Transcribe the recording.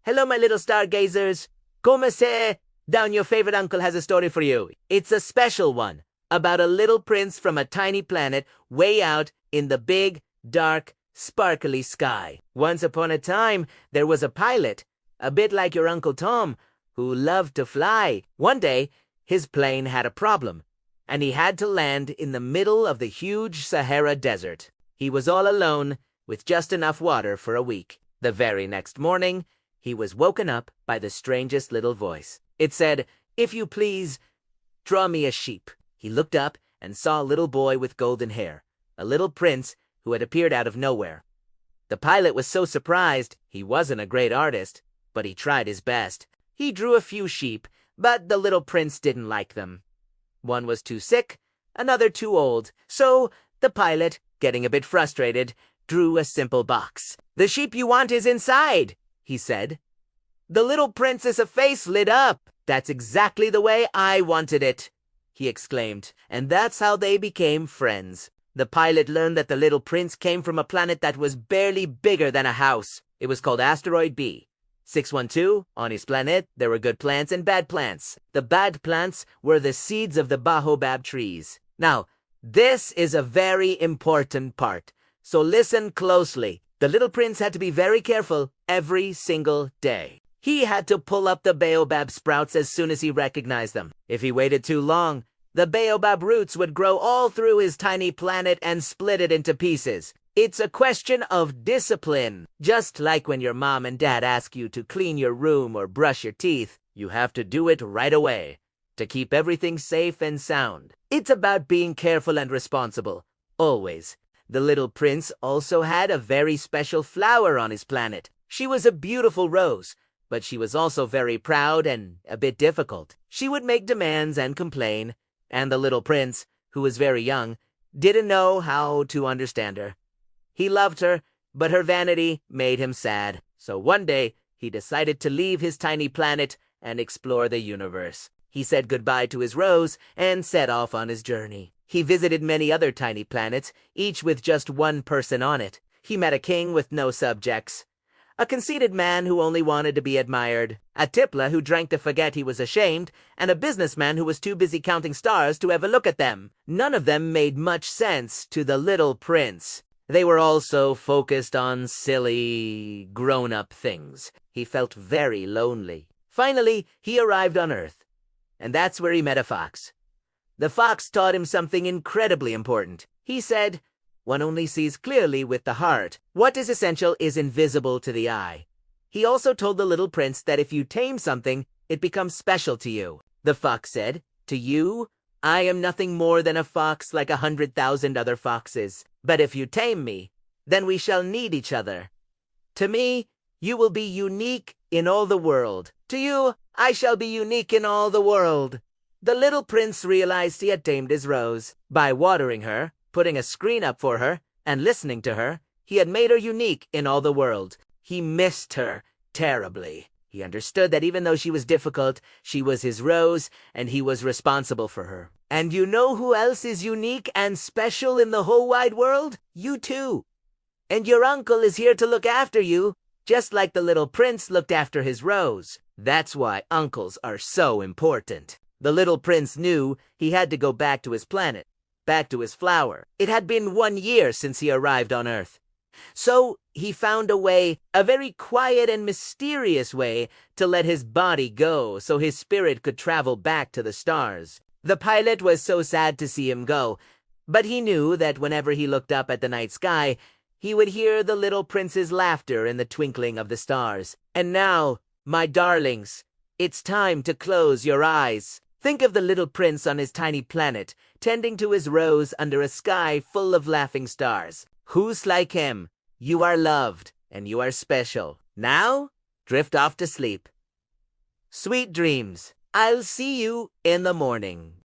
Hello, my little stargazers. Como se? Down, your favorite uncle has a story for you. It's a special one about a little prince from a tiny planet way out in the big, dark, sparkly sky. Once upon a time, there was a pilot, a bit like your Uncle Tom, who loved to fly. One day, his plane had a problem, and he had to land in the middle of the huge Sahara Desert. He was all alone, with just enough water for a week. The very next morning, he was woken up by the strangest little voice. It said, "If you please, draw me a sheep." He looked up and saw a little boy with golden hair, a little prince who had appeared out of nowhere. The pilot was so surprised. He wasn't a great artist, but he tried his best. He drew a few sheep, but the little prince didn't like them. One was too sick, another too old, so the pilot, getting a bit frustrated, drew a simple box. "The sheep you want is inside," he said. The little prince's face lit up. "That's exactly the way I wanted it," he exclaimed, and that's how they became friends. The pilot learned that the little prince came from a planet that was barely bigger than a house. It was called Asteroid B. 612, on his planet, there were good plants and bad plants. The bad plants were the seeds of the baobab trees. Now, this is a very important part, so listen closely. The little prince had to be very careful every single day. He had to pull up the baobab sprouts as soon as he recognized them. If he waited too long, the baobab roots would grow all through his tiny planet and split it into pieces. It's a question of discipline. Just like when your mom and dad ask you to clean your room or brush your teeth, you have to do it right away to keep everything safe and sound. It's about being careful and responsible, always. The little prince also had a very special flower on his planet. She was a beautiful rose, but she was also very proud and a bit difficult. She would make demands and complain, and the little prince, who was very young, didn't know how to understand her. He loved her, but her vanity made him sad. So one day, he decided to leave his tiny planet and explore the universe. He said goodbye to his rose and set off on his journey. He visited many other tiny planets, each with just one person on it. He met a king with no subjects, a conceited man who only wanted to be admired, a tippler who drank to forget he was ashamed, and a businessman who was too busy counting stars to ever look at them. None of them made much sense to the little prince. They were all so focused on silly, grown-up things. He felt very lonely. Finally, he arrived on Earth, and that's where he met a fox. The fox taught him something incredibly important. He said, "One only sees clearly with the heart. What is essential is invisible to the eye." He also told the little prince that if you tame something, it becomes special to you. The fox said, "To you, I am nothing more than a fox like 100,000 other foxes. But if you tame me, then we shall need each other. To me, you will be unique in all the world. To you, I shall be unique in all the world." The little prince realized he had tamed his rose. By watering her, putting a screen up for her, and listening to her, he had made her unique in all the world. He missed her terribly. He understood that even though she was difficult, she was his rose, and he was responsible for her. And you know who else is unique and special in the whole wide world? You too. And your uncle is here to look after you, just like the little prince looked after his rose. That's why uncles are so important. The little prince knew he had to go back to his planet, back to his flower. It had been 1 year since he arrived on Earth. So he found a way, a very quiet and mysterious way, to let his body go so his spirit could travel back to the stars. The pilot was so sad to see him go, but he knew that whenever he looked up at the night sky, he would hear the little prince's laughter in the twinkling of the stars. And now, my darlings, it's time to close your eyes. Think of the little prince on his tiny planet, tending to his rose under a sky full of laughing stars. Who's like him? You are loved, and you are special. Now, drift off to sleep. Sweet dreams. I'll see you in the morning.